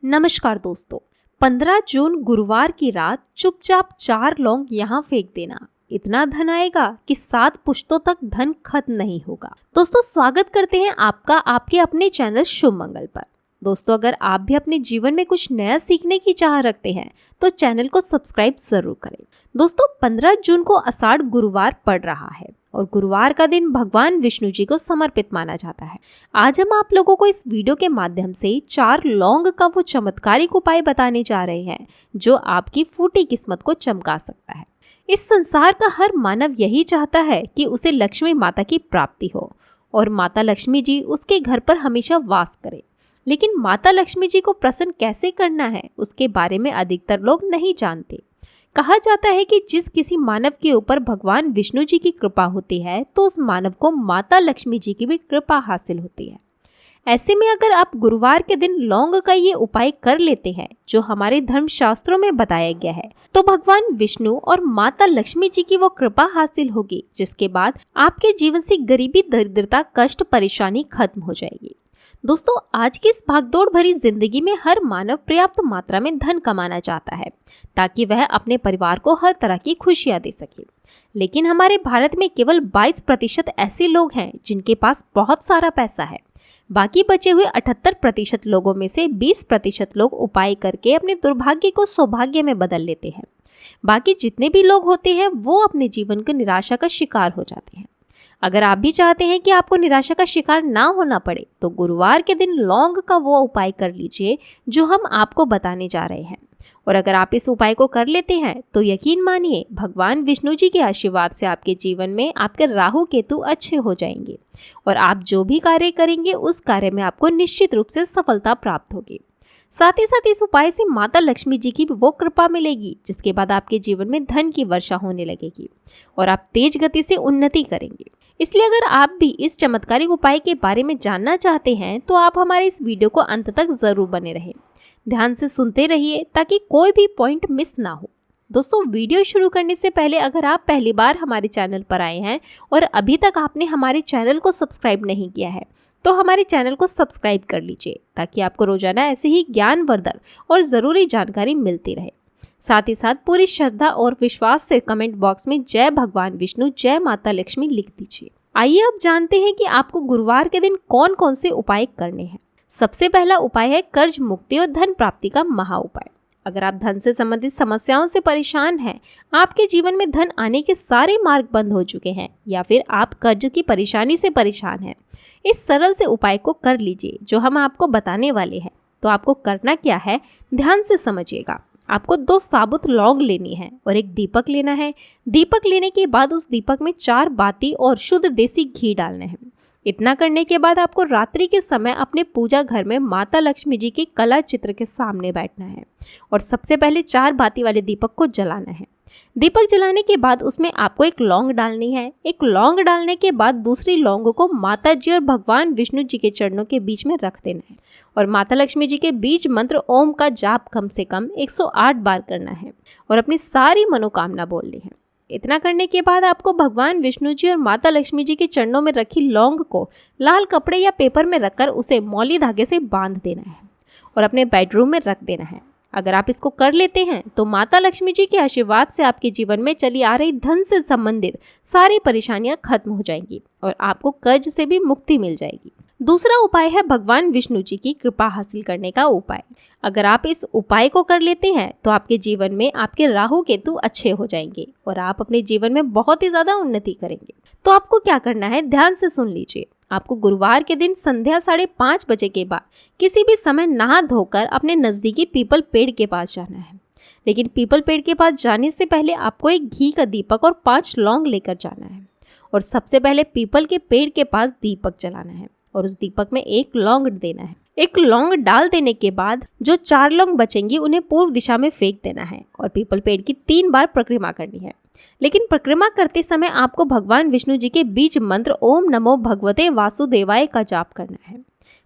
नमस्कार दोस्तों। 15 जून गुरुवार की रात चुपचाप 4 लौंग यहाँ फेंक देना, इतना धन आएगा कि 7 पुश्तों तक धन खत्म नहीं होगा। दोस्तों, स्वागत करते हैं आपका आपके अपने चैनल शुभ मंगल पर। दोस्तों, अगर आप भी अपने जीवन में कुछ नया सीखने की चाह रखते हैं तो चैनल को सब्सक्राइब जरूर करें। दोस्तों, 15 जून को आषाढ़ गुरुवार पड़ रहा है और गुरुवार का दिन भगवान विष्णु जी को समर्पित माना जाता है। आज हम आप लोगों को इस वीडियो के माध्यम से 4 लौंग का वो चमत्कारिक उपाय बताने जा रहे हैं जो आपकी फूटी किस्मत को चमका सकता है। इस संसार का हर मानव यही चाहता है कि उसे लक्ष्मी माता की प्राप्ति हो और माता लक्ष्मी जी उसके घर पर हमेशा वास करें। लेकिन माता लक्ष्मी जी को प्रसन्न कैसे करना है उसके बारे में अधिकतर लोग नहीं जानते। कहा जाता है कि जिस किसी मानव के ऊपर भगवान विष्णु जी की कृपा होती है तो उस मानव को माता लक्ष्मी जी की भी कृपा हासिल होती है। ऐसे में अगर आप गुरुवार के दिन लौंग का ये उपाय कर लेते हैं जो हमारे धर्म शास्त्रों में बताया गया है तो भगवान विष्णु और माता लक्ष्मी जी की वो कृपा हासिल होगी, जिसके बाद आपके जीवन से गरीबी, दरिद्रता, कष्ट, परेशानी खत्म हो जाएगी। दोस्तों, आज की इस भागदौड़ भरी जिंदगी में हर मानव पर्याप्त मात्रा में धन कमाना चाहता है ताकि वह अपने परिवार को हर तरह की खुशियां दे सके। लेकिन हमारे भारत में केवल 22% ऐसे लोग हैं जिनके पास बहुत सारा पैसा है। बाकी बचे हुए 78% लोगों में से 20% लोग उपाय करके अपने दुर्भाग्य को सौभाग्य में बदल लेते हैं। बाकी जितने भी लोग होते हैं वो अपने जीवन की निराशा का शिकार हो जाते हैं। अगर आप भी चाहते हैं कि आपको निराशा का शिकार ना होना पड़े तो गुरुवार के दिन लौंग का वो उपाय कर लीजिए जो हम आपको बताने जा रहे हैं। और अगर आप इस उपाय को कर लेते हैं तो यकीन मानिए भगवान विष्णु जी के आशीर्वाद से आपके जीवन में आपके राहु केतु अच्छे हो जाएंगे और आप जो भी कार्य करेंगे उस कार्य में आपको निश्चित रूप से सफलता प्राप्त होगी। साथ ही साथ इस उपाय से माता लक्ष्मी जी की वो कृपा मिलेगी जिसके बाद आपके जीवन में धन की वर्षा होने लगेगी और आप तेज गति से उन्नति करेंगे। इसलिए अगर आप भी इस चमत्कारिक उपाय के बारे में जानना चाहते हैं तो आप हमारे इस वीडियो को अंत तक जरूर बने रहें। ध्यान से सुनते रहिए ताकि कोई भी पॉइंट मिस ना हो। दोस्तों, वीडियो शुरू करने से पहले अगर आप पहली बार हमारे चैनल पर आए हैं और अभी तक आपने हमारे चैनल को सब्सक्राइब नहीं किया है तो हमारे चैनल को सब्सक्राइब कर लीजिए ताकि आपको रोजाना ऐसे ही ज्ञानवर्धक और ज़रूरी जानकारी मिलती रहे। साथ ही साथ पूरी श्रद्धा और विश्वास से कमेंट बॉक्स में जय भगवान विष्णु, जय माता लक्ष्मी लिख दीजिए। आइए अब जानते हैं कि आपको गुरुवार के दिन कौन कौन से उपाय करने हैं। सबसे पहला उपाय है कर्ज मुक्ति और धन प्राप्ति का महा उपाय। अगर आप धन से संबंधित समस्याओं से परेशान हैं, आपके जीवन में धन आने के सारे मार्ग बंद हो चुके हैं या फिर आप कर्ज की परेशानी से परेशान हैं, इस सरल से उपाय को कर लीजिए जो हम आपको बताने वाले हैं। तो आपको करना क्या है, ध्यान से समझिएगा। आपको 2 साबुत लौंग लेनी है और एक दीपक लेना है। दीपक लेने के बाद उस दीपक में 4 बाती और शुद्ध देसी घी डालना है। इतना करने के बाद आपको रात्रि के समय अपने पूजा घर में माता लक्ष्मी जी के कला चित्र के सामने बैठना है और सबसे पहले 4 बाती वाले दीपक को जलाना है। दीपक जलाने के बाद उसमें आपको एक लौंग डालनी है। एक लौंग डालने के बाद दूसरी लौंग को माता जी और भगवान विष्णु जी के चरणों के बीच में रख देना है और माता लक्ष्मी जी के बीज मंत्र ओम का जाप कम से कम 108 बार करना है और अपनी सारी मनोकामना बोलनी है। इतना करने के बाद आपको भगवान विष्णु जी और माता लक्ष्मी जी के चरणों में रखी लौंग को लाल कपड़े या पेपर में रखकर उसे मौली धागे से बांध देना है और अपने बेडरूम में रख देना है। अगर आप इसको कर लेते हैं तो माता लक्ष्मी जी के आशीर्वाद से आपके जीवन में चली आ रही धन से संबंधित सारी परेशानियां खत्म हो जाएंगी और आपको कर्ज से भी मुक्ति मिल जाएगी। दूसरा उपाय है भगवान विष्णु जी की कृपा हासिल करने का उपाय। अगर आप इस उपाय को कर लेते हैं तो आपके जीवन में आपके राहु केतु अच्छे हो जाएंगे और आप अपने जीवन में बहुत ही ज्यादा उन्नति करेंगे। तो आपको क्या करना है, ध्यान से सुन लीजिए। आपको गुरुवार के दिन संध्या 5:30 बजे के बाद किसी भी समय नहा धोकर अपने नजदीकी पीपल पेड़ के पास जाना है। लेकिन पीपल पेड़ के पास जाने से पहले आपको एक घी का दीपक और 5 लौंग लेकर जाना है और सबसे पहले पीपल के पेड़ के पास दीपक जलाना है और उस दीपक में एक लौंग देना है। एक लौंग डाल देने के बाद जो 4 लौंग बचेंगी उन्हें पूर्व दिशा में फेंक देना है और पीपल पेड़ की 3 बार परिक्रमा करनी है। लेकिन परिक्रमा करते समय आपको भगवान विष्णु जी के बीज मंत्र ओम नमो भगवते वासुदेवाय का जाप करना है।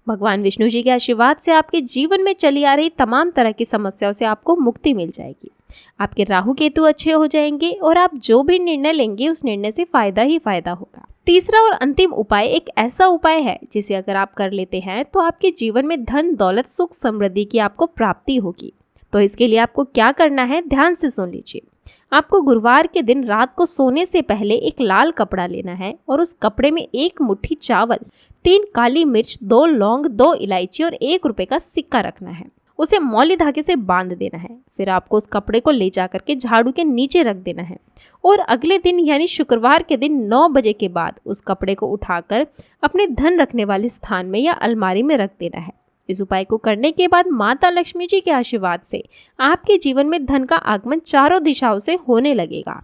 भगवान विष्णु जी के आशीर्वाद से आपके जीवन में चली आ रही तमाम तरह की समस्याओं से आपको मुक्ति मिल जाएगी। आपके राहु केतु अच्छे हो जाएंगे और आप जो भी निर्णय लेंगे उस निर्णय से फायदा ही फायदा होगा। तीसरा और अंतिम उपाय एक ऐसा उपाय है जिसे अगर आप कर लेते हैं तो आपके जीवन में धन, दौलत, सुख, समृद्धि की आपको प्राप्ति होगी। तो इसके लिए आपको क्या करना है, ध्यान से सुन लीजिए। आपको गुरुवार के दिन रात को सोने से पहले एक लाल कपड़ा लेना है और उस कपड़े में 1 मुट्ठी चावल, 3 काली मिर्च, 2 लौंग, 2 इलायची और 1 रुपए का सिक्का रखना है। उसे मौली धागे से बांध देना है। फिर आपको उस कपड़े को ले जा करके झाड़ू के नीचे रख देना है और अगले दिन यानी शुक्रवार के दिन 9 बजे के बाद उस कपड़े को उठाकर अपने धन रखने वाले स्थान में या अलमारी में रख देना है। इस उपाय को करने के बाद माता लक्ष्मी जी के आशीर्वाद से आपके जीवन में धन का आगमन चारों दिशाओं से होने लगेगा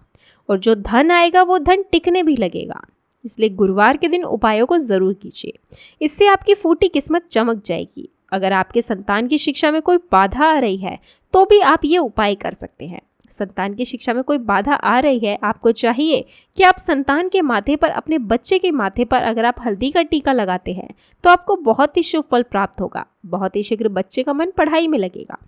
और जो धन आएगा वो धन टिकने भी लगेगा। इसलिए गुरुवार के दिन उपायों को जरूर कीजिए, इससे आपकी फूटी किस्मत चमक जाएगी। अगर आपके संतान की शिक्षा में कोई बाधा आ रही है तो भी आप ये उपाय कर सकते हैं। संतान की शिक्षा में कोई बाधा आ रही है, आपको चाहिए कि आप संतान के माथे पर, अपने बच्चे के माथे पर अगर आप हल्दी का टीका लगाते हैं तो आपको बहुत ही शुभ फल प्राप्त होगा। बहुत ही शीघ्र बच्चे का मन पढ़ाई में लगेगा,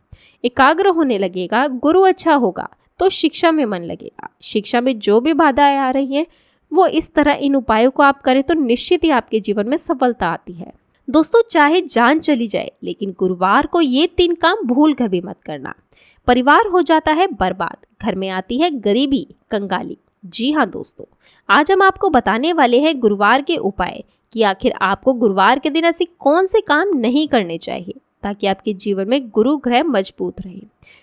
एकाग्र होने लगेगा, गुरु अच्छा होगा तो शिक्षा में मन लगेगा। शिक्षा में जो भी बाधाएं आ रही हैं वो इस तरह इन उपायों को आप करें तो निश्चित ही आपके जीवन में सफलता आती है। दोस्तों, चाहे जान चली जाए लेकिन गुरुवार को ये 3 काम भूल कर भी मत करना। परिवार हो जाता है बर्बाद, घर में आती है गरीबी, कंगाली। जी हाँ दोस्तों, आज हम आपको बताने वाले हैं गुरुवार के उपाय कि आखिर आपको गुरुवार के दिन ऐसे कौन से काम नहीं करने चाहिए ताकि आपके जीवन में गुरु ग्रह मजबूत रहे,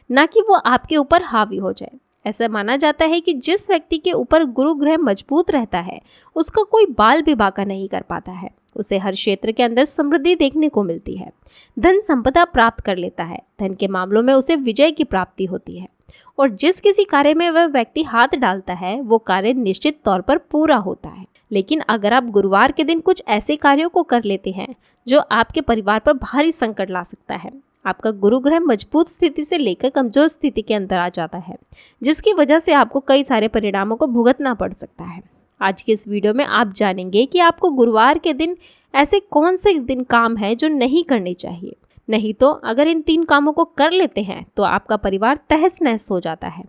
ना कि वो आपके ऊपर हावी हो जाए। ऐसा माना जाता है कि जिस व्यक्ति के ऊपर गुरु ग्रह मजबूत रहता है उसका कोई बाल भी बांका नहीं कर पाता है। उसे हर क्षेत्र के अंदर समृद्धि देखने को मिलती है, धन संपदा प्राप्त कर लेता है, धन के मामलों में उसे विजय की प्राप्ति होती है और जिस किसी कार्य में वह व्यक्ति हाथ डालता है वो कार्य निश्चित तौर पर पूरा होता है। लेकिन अगर आप गुरुवार के दिन कुछ ऐसे कार्यों को कर लेते हैं जो आपके परिवार पर भारी संकट ला सकता है, आपका गुरु ग्रह मजबूत स्थिति से लेकर कमजोर स्थिति के अंदर आ जाता है, जिसकी वजह से आपको कई सारे परिणामों को भुगतना पड़ सकता है। आज के इस वीडियो में आप जानेंगे कि आपको गुरुवार के दिन ऐसे कौन से दिन काम है जो नहीं करने चाहिए। नहीं तो अगर इन 3 कामों को कर लेते हैं तो आपका परिवार तहस नहस हो जाता है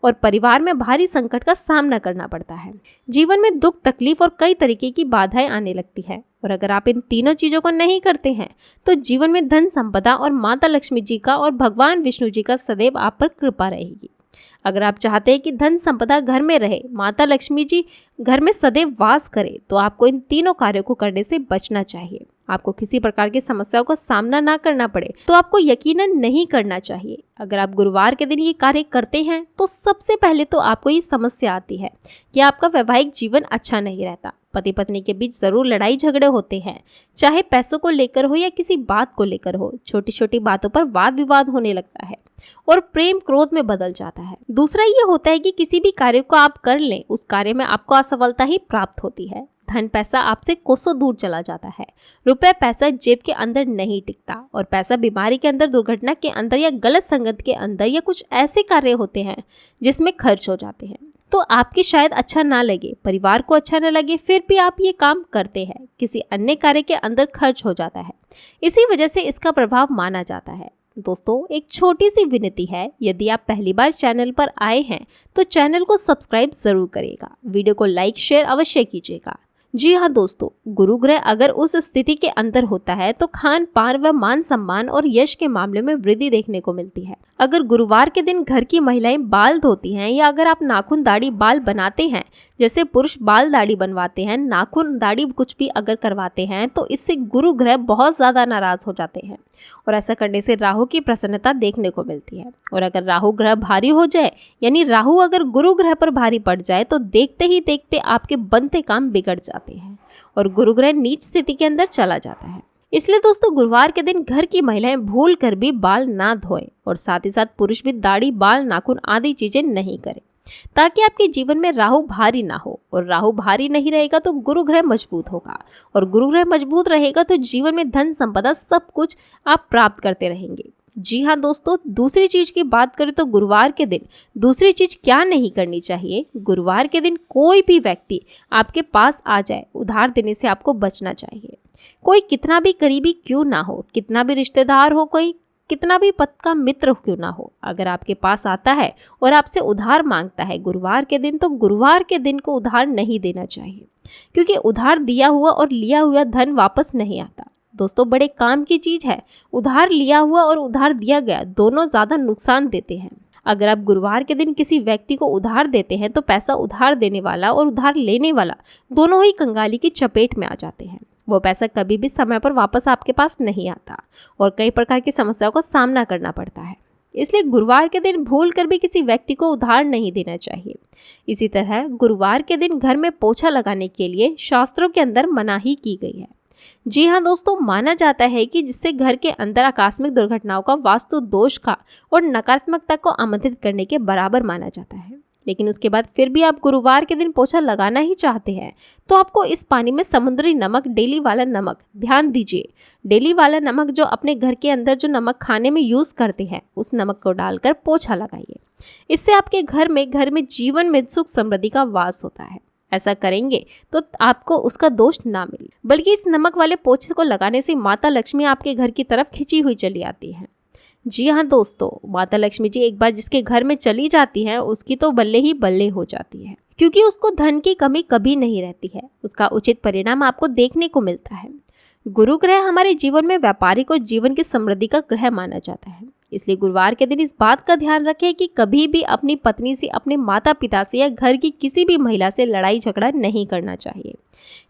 और परिवार में भारी संकट का सामना करना पड़ता है। जीवन में दुख, तकलीफ और कई तरीके की बाधाएं आने लगती है और अगर आप इन तीनों चीजों को नहीं करते हैं तो जीवन में धन संपदा और माता लक्ष्मी जी का और भगवान विष्णु जी का सदैव आप पर कृपा रहेगी। अगर आप चाहते हैं कि धन संपदा घर में रहे, माता लक्ष्मी जी घर में सदैव वास करे, तो आपको इन तीनों कार्यों को करने से बचना चाहिए। आपको किसी प्रकार की समस्याओं का सामना ना करना पड़े तो आपको यकीनन नहीं करना चाहिए। अगर आप गुरुवार के दिन ये कार्य करते हैं तो सबसे पहले तो आपको ये समस्या आती है कि आपका वैवाहिक जीवन अच्छा नहीं रहता। पति पत्नी के बीच जरूर लड़ाई झगड़े होते हैं, चाहे पैसों को लेकर हो या किसी बात को लेकर हो। छोटी छोटी बातों पर वाद विवाद होने लगता है और प्रेम क्रोध में बदल जाता है। दूसरा ये होता है कि किसी भी कार्य को आप कर लें, उस कार्य में आपको असफलता ही प्राप्त होती है। धन पैसा आपसे कोसों दूर चला जाता है, रुपए पैसा जेब के अंदर नहीं टिकता और पैसा बीमारी के अंदर, दुर्घटना के अंदर या गलत संगत के अंदर या कुछ ऐसे कार्य होते हैं जिसमें खर्च हो जाते हैं। तो आपकी शायद अच्छा ना लगे, परिवार को अच्छा ना लगे, फिर भी आप ये काम करते हैं, किसी अन्य कार्य के अंदर खर्च हो जाता है। इसी वजह से इसका प्रभाव माना जाता है। दोस्तों, एक छोटी सी विनती है, यदि आप पहली बार चैनल पर आए हैं तो चैनल को सब्सक्राइब जरूर करिएगा, वीडियो को लाइक शेयर अवश्य कीजिएगा। जी हाँ दोस्तों, गुरु ग्रह अगर उस स्थिति के अंदर होता है तो खान पान व मान सम्मान और यश के मामले में वृद्धि देखने को मिलती है। अगर गुरुवार के दिन घर की महिलाएं बाल धोती हैं या अगर आप नाखून दाढ़ी बाल बनाते हैं, जैसे पुरुष बाल दाढ़ी बनवाते हैं, नाखून दाढ़ी कुछ भी अगर करवाते हैं, तो इससे गुरु ग्रह बहुत ज्यादा नाराज हो जाते हैं और ऐसा करने से राहु की प्रसन्नता देखने को मिलती है। और अगर राहु ग्रह भारी हो जाए, यानी राहु अगर गुरु ग्रह पर भारी पड़ जाए, तो देखते ही देखते आपके बनते काम बिगड़ जाते हैं और गुरु ग्रह नीच स्थिति के अंदर चला जाता है। इसलिए दोस्तों, गुरुवार के दिन घर की महिलाएं भूल कर भी बाल ना धोएं और साथ ही साथ पुरुष भी दाढ़ी, बाल, नाखून आदि चीजें नहीं करें, ताकि आपके जीवन में राहु भारी ना हो। और राहु भारी नहीं रहेगा तो गुरु ग्रह मजबूत होगा और गुरु ग्रह मजबूत रहेगा तो जीवन में धन संपदा सब कुछ आप प्राप्त करते रहेंगे। जी हाँ दोस्तों, दूसरी चीज की बात करें तो गुरुवार के दिन दूसरी चीज क्या नहीं करनी चाहिए। गुरुवार के दिन कोई भी व्यक्ति आपके पास आ जाए, उधार देने से आपको बचना चाहिए। कोई कितना भी करीबी क्यों ना हो, कितना भी रिश्तेदार हो, कोई कितना भी पक्का मित्र क्यों ना हो, अगर आपके पास आता है और आपसे उधार मांगता है गुरुवार के दिन, तो गुरुवार के दिन को उधार नहीं देना चाहिए, क्योंकि उधार दिया हुआ और लिया हुआ धन वापस नहीं आता। दोस्तों, बड़े काम की चीज है। उधार लिया हुआ और उधार दिया गया दोनों ज्यादा नुकसान देते हैं। अगर आप गुरुवार के दिन किसी व्यक्ति को उधार देते हैं तो पैसा उधार देने वाला और उधार लेने वाला दोनों ही कंगाली की चपेट में आ जाते हैं। वो पैसा कभी भी समय पर वापस आपके पास नहीं आता और कई प्रकार की समस्याओं का सामना करना पड़ता है। इसलिए गुरुवार के दिन भूल कर भी किसी व्यक्ति को उधार नहीं देना चाहिए। इसी तरह गुरुवार के दिन घर में पोछा लगाने के लिए शास्त्रों के अंदर मनाही की गई है। जी हाँ दोस्तों, माना जाता है कि जिससे घर के अंदर आकस्मिक दुर्घटनाओं का, वास्तु दोष का और नकारात्मकता को आमंत्रित करने के बराबर माना जाता है। लेकिन उसके बाद फिर भी आप गुरुवार के दिन पोछा लगाना ही चाहते हैं तो आपको इस पानी में समुद्री नमक, डेली वाला नमक, ध्यान दीजिए, डेली वाला नमक जो अपने घर के अंदर जो नमक खाने में यूज़ करते हैं उस नमक को डालकर पोछा लगाइए। इससे आपके घर में जीवन में सुख समृद्धि का वास होता है। ऐसा करेंगे तो आपको उसका दोष ना मिले, बल्कि इस नमक वाले पोछे को लगाने से माता लक्ष्मी आपके घर की तरफ खिंची हुई चली आती है। जी हाँ दोस्तों, माता लक्ष्मी जी एक बार जिसके घर में चली जाती हैं उसकी तो बल्ले ही बल्ले हो जाती है, क्योंकि उसको धन की कमी कभी नहीं रहती है। उसका उचित परिणाम आपको देखने को मिलता है। गुरु ग्रह हमारे जीवन में व्यापारिक और जीवन की समृद्धि का ग्रह माना जाता है। इसलिए गुरुवार के दिन इस बात का ध्यान रखें कि कभी भी अपनी पत्नी से, अपने माता पिता से या घर की किसी भी महिला से लड़ाई झगड़ा नहीं करना चाहिए।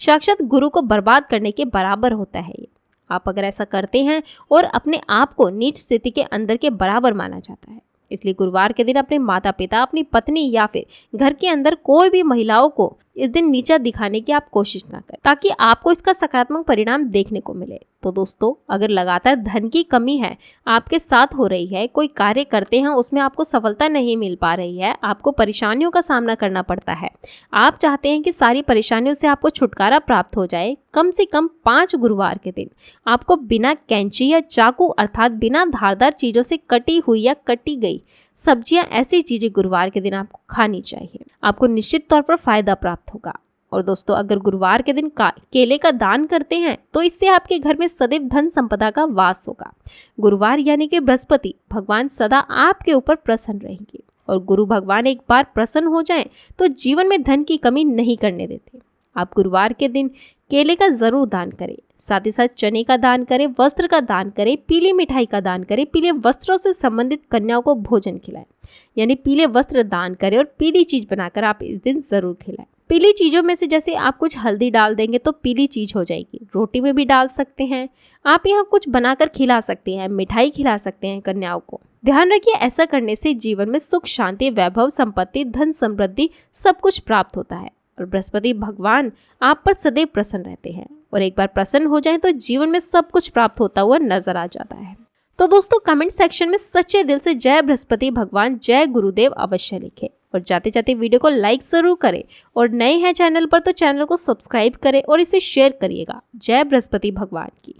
साक्षात गुरु को बर्बाद करने के बराबर होता है ये। आप अगर ऐसा करते हैं और अपने आप को नीच स्थिति के अंदर के बराबर माना जाता है। इसलिए गुरुवार के दिन अपने माता पिता, अपनी पत्नी या फिर घर के अंदर कोई भी महिलाओं को इस दिन नीचा दिखाने की आप कोशिश ना करें, ताकि आपको इसका सकारात्मक परिणाम देखने को मिले। तो दोस्तों, अगर लगातार धन की कमी है, आपके साथ हो रही है, कोई कार्य करते हैं उसमें आपको सफलता नहीं मिल पा रही है, आपको परेशानियों का सामना करना पड़ता है, आप चाहते हैं कि सारी परेशानियों से आपको छुटकारा प्राप्त हो जाए, कम से कम 5 गुरुवार के दिन आपको बिना कैंची या चाकू अर्थात बिना धारदार चीजों से कटी हुई या कटी गई सब्जियां, ऐसी चीजें गुरुवार के दिन आपको खानी चाहिए। आपको निश्चित तौर पर फायदा प्राप्त होगा। और दोस्तों, अगर गुरुवार के दिन केले का दान करते हैं तो इससे आपके घर में सदैव धन संपदा का वास होगा। गुरुवार यानी कि बृहस्पति भगवान सदा आपके ऊपर प्रसन्न रहेंगे, और गुरु भगवान एक बार प्रसन्न हो जाएं तो जीवन में धन की कमी नहीं करने देते। आप गुरुवार के दिन केले का जरूर दान करें, साथ ही साथ चने का दान करें, वस्त्र का दान करें, पीली मिठाई का दान करें, पीले वस्त्रों से संबंधित कन्याओं को भोजन खिलाएं, यानी पीले वस्त्र दान करें और पीली चीज बनाकर आप इस दिन जरूर खिलाएं। पीली चीजों में से जैसे आप कुछ हल्दी डाल देंगे तो पीली चीज हो जाएगी, रोटी में भी डाल सकते हैं, आप यहाँ कुछ बनाकर खिला सकते हैं, मिठाई खिला सकते हैं कन्याओं को। ध्यान रखिए, ऐसा करने से जीवन में सुख, शांति, वैभव, संपत्ति, धन समृद्धि सब कुछ प्राप्त होता है, और बृहस्पति भगवान आप पर सदैव प्रसन्न रहते हैं, और एक बार प्रसन्न हो जाएं तो जीवन में सब कुछ प्राप्त होता हुआ नजर आ जाता है। तो दोस्तों, कमेंट सेक्शन में सच्चे दिल से जय बृहस्पति भगवान, जय गुरुदेव अवश्य लिखें, और जाते जाते वीडियो को लाइक जरूर करें, और नए हैं चैनल पर तो चैनल को सब्सक्राइब करें और इसे शेयर करिएगा। जय बृहस्पति भगवान की।